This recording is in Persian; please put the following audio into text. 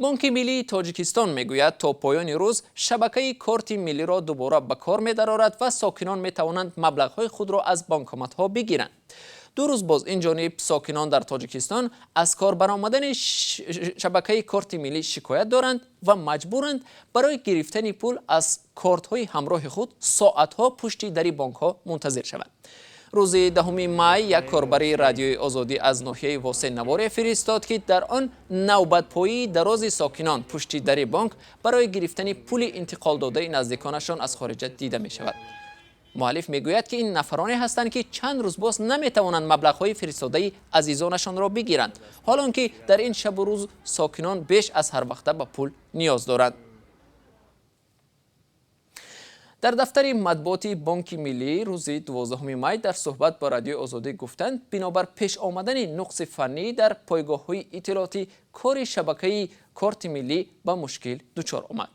بانک ملی تاجیکستان میگوید تا پایان روز شبکه کارت ملی را دوباره به کار می‌درآورد و ساکنان می‌توانند مبلغ‌های خود را از بانکمات‌ها بگیرند. 2 روز باز این جانب ساکنان در تاجیکستان از کار برآمدن شبکه کارت ملی شکایت دارند و مجبورند برای گرفتن پول از کارت‌های همراه خود ساعت‌ها پشت در بانک‌ها منتظر شوند. روز 10 می یک کاربر رادیوی آزادی از ناحیه واسه نواری فرستاد که در آن نوبت پایی دراز ساکنان پشت در بانک برای گرفتن پول انتقال داده نزدیکانشان از خارج دیده می شود. مؤلف میگوید که این نفرانی هستند که چند روز باز نمیتوانند مبلغ‌های فرستاده عزیزانشان را بگیرند، حالانکه در این شب و روز ساکنان بیش از هر وقت به پول نیاز دارند. در دفتر مطبوعات بانک ملی روز 12 می در صحبت با رادیو آزادی گفتند بنابر پیش آمدن نقص فنی در پایگاه‌های اطلاعاتی کار شبکه کارت ملی به مشکل دچار آمد.